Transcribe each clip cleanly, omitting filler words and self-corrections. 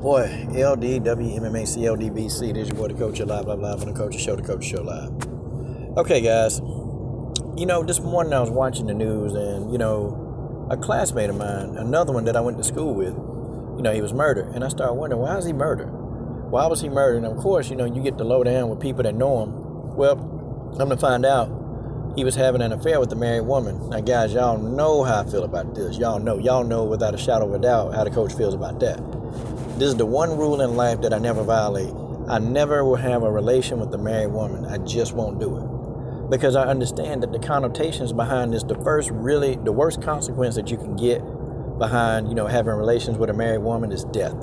Boy, LDWMMA CLDBC. This is your boy, the Coach of Live on the Coach Show, the Coach Show Live. Okay, guys. This morning I was watching the news, and a classmate of mine, another one that I went to school with, he was murdered, and I started wondering, why is he murdered? Why was he murdered? And of course, you get to low down with people that know him. Well, I'm gonna find out he was having an affair with a married woman. Now, guys, y'all know how I feel about this. Y'all know without a shadow of a doubt how the coach feels about that. This is the one rule in life that I never violate. I never will have a relation with a married woman. I just won't do it. Because I understand that the connotations behind this, the worst consequence that you can get behind, having relations with a married woman is death.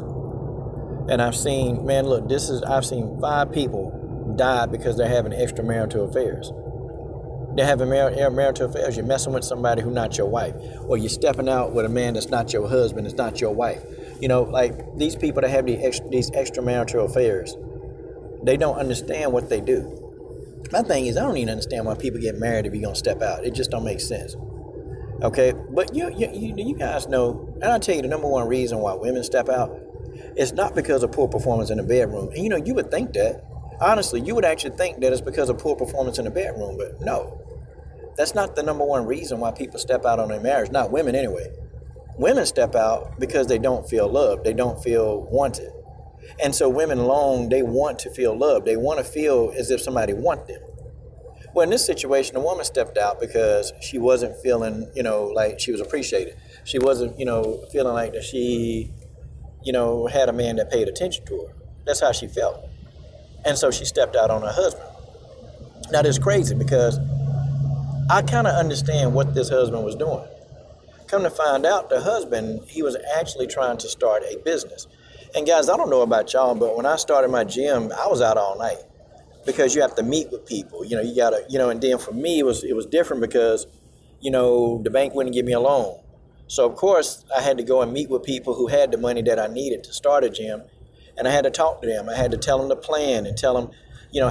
And I've seen, I've seen 5 people die because they're having extramarital affairs. They're having marital affairs. You're messing with somebody who's not your wife. Or you're stepping out with a man that's not your husband, that's not your wife. Like these people that have these extramarital affairs, they don't understand what they do. My thing is, I don't even understand why people get married if you're going to step out. It just don't make sense. Okay? But you guys know, and I'll tell you the number one reason why women step out, it's not because of poor performance in the bedroom. And you would think that. Honestly, you would actually think that it's because of poor performance in the bedroom, but no. That's not the number one reason why people step out on their marriage, not women anyway. Women step out because they don't feel loved, they don't feel wanted. And so women they want to feel loved, they want to feel as if somebody wants them. Well, in this situation, a woman stepped out because she wasn't feeling, like she was appreciated. She wasn't, feeling like that she, had a man that paid attention to her. That's how she felt. And so she stepped out on her husband. Now, this is crazy because I kind of understand what this husband was doing. Come to find out, the husband, he was actually trying to start a business. And guys, I don't know about y'all, but when I started my gym, I was out all night because you have to meet with people. You gotta, and then for me, it was different because, the bank wouldn't give me a loan. So of course, I had to go and meet with people who had the money that I needed to start a gym. And I had to talk to them. I had to tell them the plan and tell them,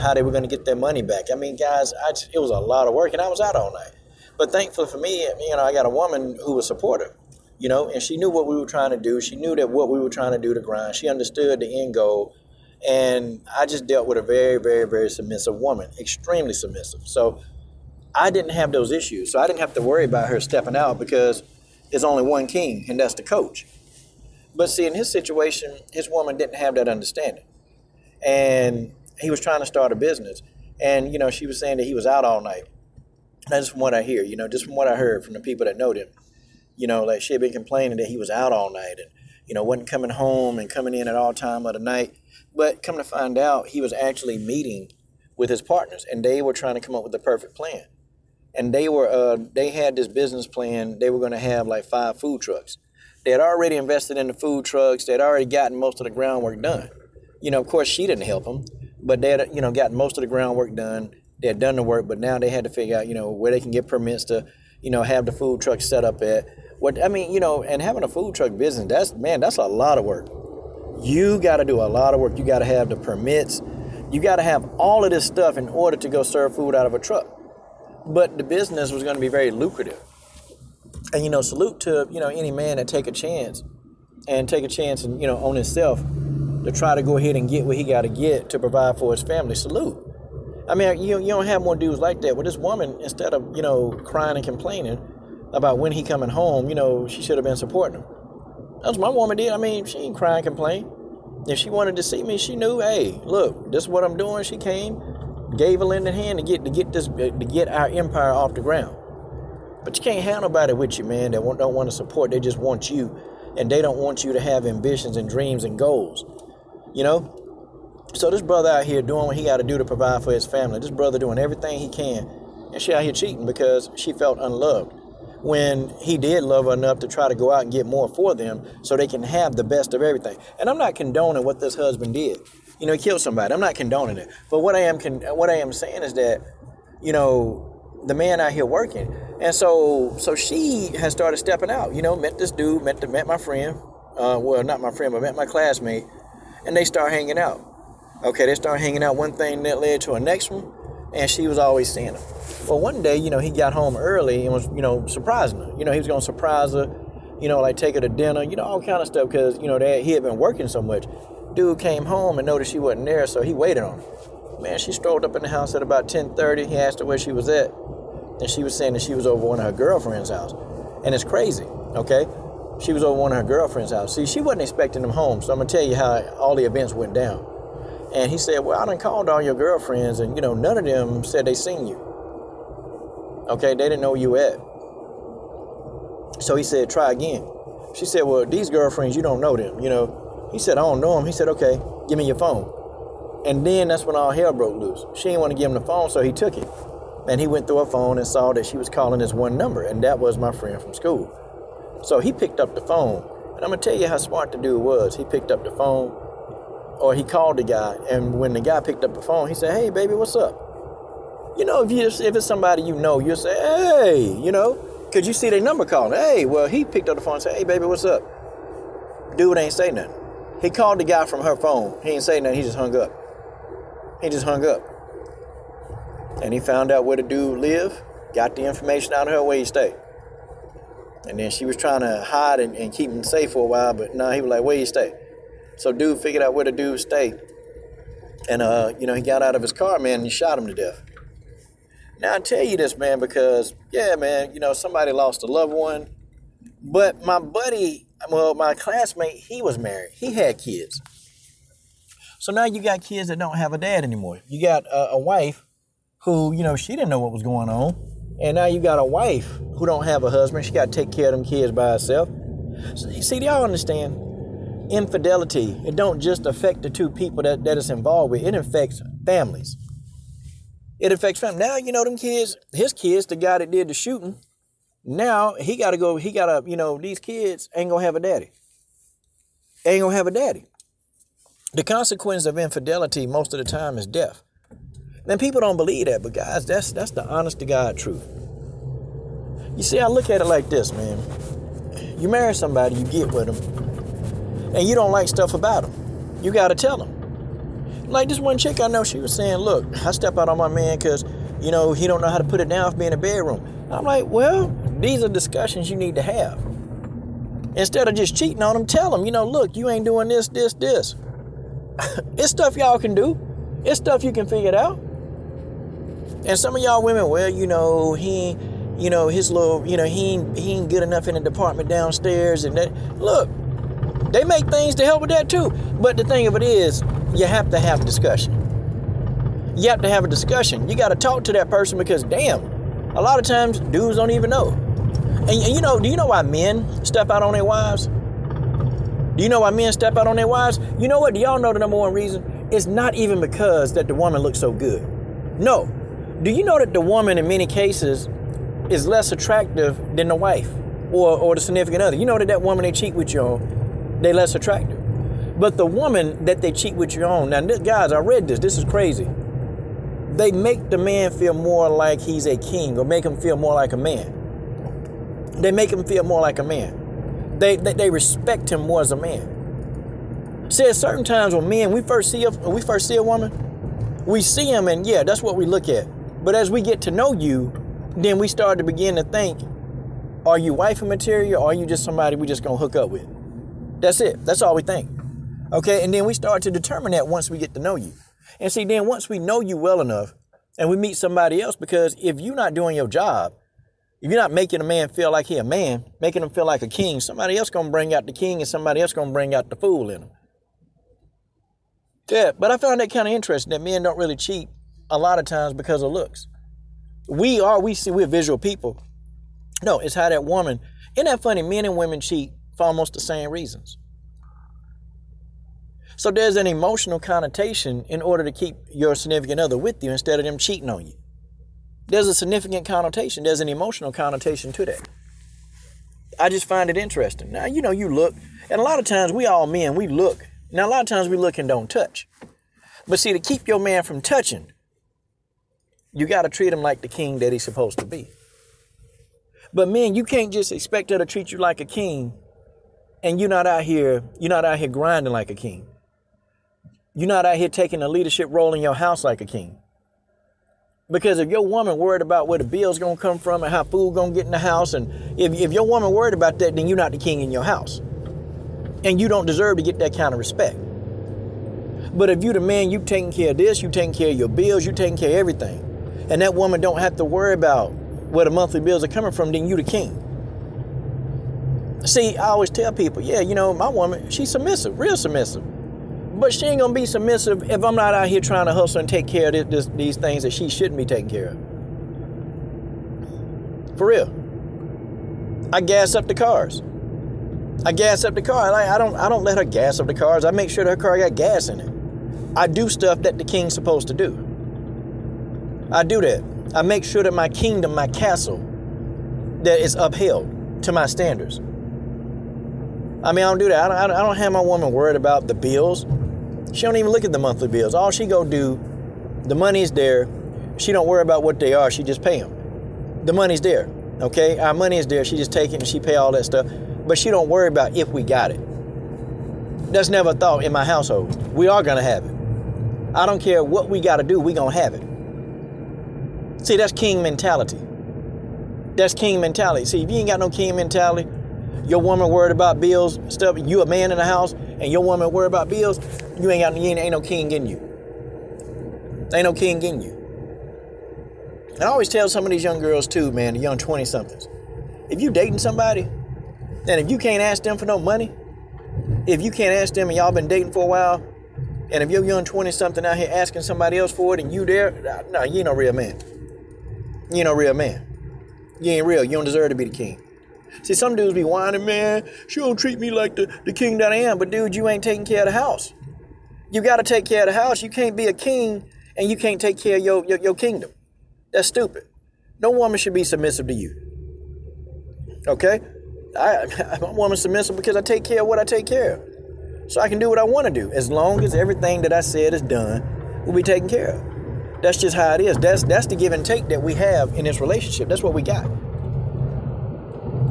how they were going to get their money back. I mean, guys, it was a lot of work, and I was out all night. But thankfully for me, I got a woman who was supportive, and she knew what we were trying to do. She knew that what we were trying to do to grind. She understood the end goal. And I just dealt with a very, very, very submissive woman, extremely submissive. So I didn't have those issues. So I didn't have to worry about her stepping out because there's only one king, and that's the coach. But see, in his situation, his woman didn't have that understanding. And he was trying to start a business. And, she was saying that he was out all night. That's from what I hear, just from what I heard from the people that know him. Like she had been complaining that he was out all night and, wasn't coming home and coming in at all time of the night. But come to find out, he was actually meeting with his partners, and they were trying to come up with the perfect plan. And they had this business plan. They were going to have like 5 food trucks. They had already invested in the food trucks. They had already gotten most of the groundwork done. Of course, she didn't help them, but they had, gotten most of the groundwork done. They had done the work, but now they had to figure out, where they can get permits to, have the food truck set up at. And having a food truck business, that's a lot of work. You got to do a lot of work. You got to have the permits. You got to have all of this stuff in order to go serve food out of a truck. But the business was going to be very lucrative. And, salute to, any man that take a chance and, on himself to try to go ahead and get what he got to get to provide for his family. Salute. I mean, you don't have more dudes like that. Well, this woman, instead of, crying and complaining about when he coming home, she should have been supporting him. That's what my woman did. I mean, she ain't cry and complain. If she wanted to see me, she knew, hey, look, this is what I'm doing. She came, gave a lending hand to get our empire off the ground. But you can't have nobody with you, man, that don't want to support. They just want you, and they don't want you to have ambitions and dreams and goals, So this brother out here doing what he got to do to provide for his family. This brother doing everything he can, and she out here cheating because she felt unloved. When he did love her enough to try to go out and get more for them so they can have the best of everything. And I'm not condoning what this husband did. He killed somebody. I'm not condoning it. But what I am saying is that, the man out here working. And so she has started stepping out, met this dude, met my friend, not my friend, but met my classmate, and they start hanging out. Okay, they start hanging out. One thing that led to a next one, and she was always seeing him. Well, one day, he got home early and was, surprising her. He was going to surprise her, like take her to dinner, all kind of stuff, because, he had been working so much. Dude came home and noticed she wasn't there, so he waited on her. Man, she strolled up in the house at about 10:30. He asked her where she was at, and she was saying that she was over one of her girlfriend's house. And it's crazy, okay? She was over one of her girlfriend's house. See, she wasn't expecting him home, so I'm going to tell you how all the events went down. And he said, well, I done called all your girlfriends, and, none of them said they seen you. Okay, they didn't know where you at. So he said, try again. She said, well, these girlfriends, you don't know them, He said, I don't know them. He said, okay, give me your phone. And then that's when all hell broke loose. She didn't want to give him the phone, so he took it. And he went through her phone and saw that she was calling this one number, and that was my friend from school. So he picked up the phone, and I'm going to tell you how smart the dude was. He picked up the phone, or he called the guy, and when the guy picked up the phone, he said, hey, baby, what's up? If it's somebody you'll say, hey, because you see their number calling. Hey, well, he picked up the phone and said, hey, baby, what's up? Dude ain't say nothing. He called the guy from her phone. He ain't say nothing. He just hung up. And he found out where the dude lived, got the information out of her where he stayed. And then she was trying to hide and keep him safe for a while, but no, he was like, where you stay? So dude figured out where the dude stayed. And, he got out of his car, man, and he shot him to death. Now, I tell you this, man, because, yeah, man, somebody lost a loved one. But my buddy, my classmate, he was married. He had kids. So now you got kids that don't have a dad anymore. You got a wife who, she didn't know what was going on. And now you got a wife who don't have a husband. She got to take care of them kids by herself. So, you see, do y'all understand? Infidelity, it don't just affect the two people that it's involved with. It affects families. It affects family. Now, them kids, his kids, the guy that did the shooting, now these kids ain't gonna have a daddy. The consequence of infidelity most of the time is death. And people don't believe that, but guys, that's the honest to God truth. You see, I look at it like this, man. You marry somebody, you get with them, and you don't like stuff about them. You gotta tell them. Like this one chick I know, she was saying, look, I step out on my man because, he don't know how to put it down for me in the bedroom. I'm like, well, these are discussions you need to have. Instead of just cheating on him, tell him, look, you ain't doing this. It's stuff y'all can do. It's stuff you can figure it out. And some of y'all women, well, he his little, he ain't good enough in the department downstairs. And that, look, they make things to help with that too. But the thing of it is, you have to have a discussion. You have to have a discussion. You got to talk to that person because, damn, a lot of times dudes don't even know. And do you know why men step out on their wives? Do you know why men step out on their wives? You know what? Do y'all know the number one reason? It's not even because that the woman looks so good. No. Do you know that the woman in many cases is less attractive than the wife or the significant other? You know that woman they cheat with you on, they less attractive. But the woman that they cheat with you on, now guys, I read this is crazy. They make the man feel more like he's a king or make him feel more like a man. They make him feel more like a man. They respect him more as a man. See, at certain times when men, we first see a woman, we see him and yeah, that's what we look at. But as we get to know you, then we start to begin to think, are you wifey material or are you just somebody we just gonna hook up with? That's it. That's all we think. Okay, and then we start to determine that once we get to know you. And see, then once we know you well enough and we meet somebody else, because if you're not doing your job, if you're not making a man feel like he a man, making him feel like a king, somebody else going to bring out the king and somebody else going to bring out the fool in him. Yeah, but I found that kind of interesting that men don't really cheat a lot of times because of looks. We're visual people. No, it's how that woman, isn't that funny? Men and women cheat for almost the same reasons. So there's an emotional connotation in order to keep your significant other with you instead of them cheating on you. There's a significant connotation. There's an emotional connotation to that. I just find it interesting. Now, you look, and a lot of times we all men, we look. Now, a lot of times we look and don't touch. But see, to keep your man from touching, you got to treat him like the king that he's supposed to be. But men, you can't just expect her to treat you like a king and you're not out here grinding like a king. You're not out here taking a leadership role in your house like a king. Because if your woman worried about where the bill's gonna come from and how food gonna get in the house, and if your woman worried about that, then you're not the king in your house. And you don't deserve to get that kind of respect. But if you the man, you taking care of this, you taking care of your bills, you taking care of everything, and that woman don't have to worry about where the monthly bills are coming from, then you the king. See, I always tell people, yeah, you know, my woman, she's submissive, real submissive. But she ain't gonna be submissive if I'm not out here trying to hustle and take care of these things that she shouldn't be taking care of. For real. I gas up the cars. I don't let her gas up the cars. I make sure that her car got gas in it. I do stuff that the king's supposed to do. I do that. I make sure that my kingdom, my castle, that is upheld to my standards. I mean, I don't do that. I don't have my woman worried about the bills. She don't even look at the monthly bills. All she go do, the money's there. She don't worry about what they are. She just pay them. The money's there, okay? Our money is there. She just take it and she pay all that stuff. But she don't worry about if we got it. That's never a thought in my household. We are going to have it. I don't care what we got to do. We going to have it. See, that's king mentality. That's king mentality. See, if you ain't got no king mentality, your woman worried about bills, stuff, you a man in the house, and your woman worried about bills, ain't no king getting you. Ain't no king getting you. And I always tell some of these young girls too, man, the young 20-somethings, if you dating somebody, and if you can't ask them for no money, if you can't ask them and y'all been dating for a while, and if you're young 20-something out here asking somebody else for it and you there, no, you ain't no real man. You ain't no real man. You ain't real. You don't deserve to be the king. See, some dudes be whining, man, she don't treat me like the king that I am. But dude, you ain't taking care of the house. You got to take care of the house. You can't be a king and you can't take care of your kingdom. That's stupid. No woman should be submissive to you. Okay? I'm a woman submissive because I take care of what I take care of. So I can do what I want to do. As long as everything that I said is done, will be taken care of. That's just how it is. That's the give and take that we have in this relationship. That's what we got.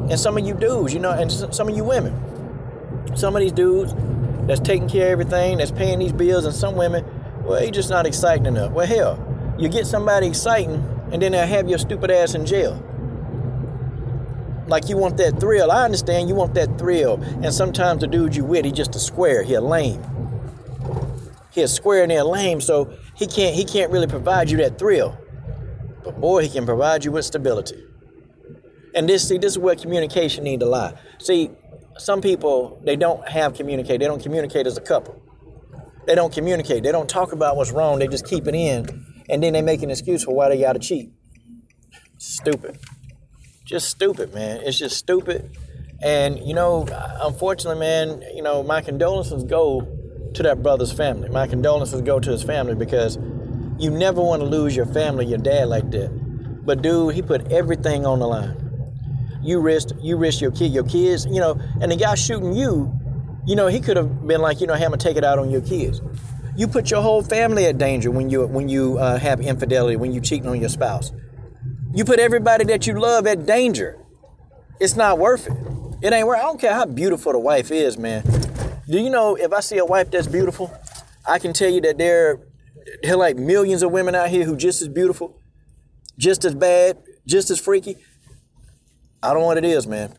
And some of you dudes, you know, and some of you women, some of these dudes that's taking care of everything, that's paying these bills, and some women, well, you're just not exciting enough. Well, hell, you get somebody exciting, and then they'll have your stupid ass in jail. Like you want that thrill. I understand you want that thrill. And sometimes the dude you with, he just a square. He a lame. He a square and they're lame, so he can't really provide you that thrill. But boy, he can provide you with stability. And this is where communication need to lie. See, some people, they don't communicate. They don't communicate as a couple. They don't communicate. They don't talk about what's wrong. They just keep it in. And then they make an excuse for why they got to cheat. Stupid. Just stupid, man. It's just stupid. And, you know, unfortunately, man, you know, my condolences go to that brother's family. My condolences go to his family because you never want to lose your family, your dad like that. But, dude, he put everything on the line. You risked your kids, you know, and the guy shooting you, you know, he could have been like, you know, hey, I'm gonna take it out on your kids. You put your whole family at danger when you have infidelity, when you cheating on your spouse. You put everybody that you love at danger. It's not worth it. It ain't worth it. I don't care how beautiful the wife is, man. Do you know if I see a wife that's beautiful, I can tell you that there are like millions of women out here who just as beautiful, just as bad, just as freaky. I don't know what it is, man.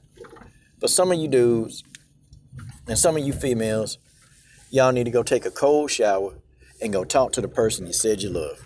But some of you dudes and some of you females, y'all need to go take a cold shower and go talk to the person you said you love.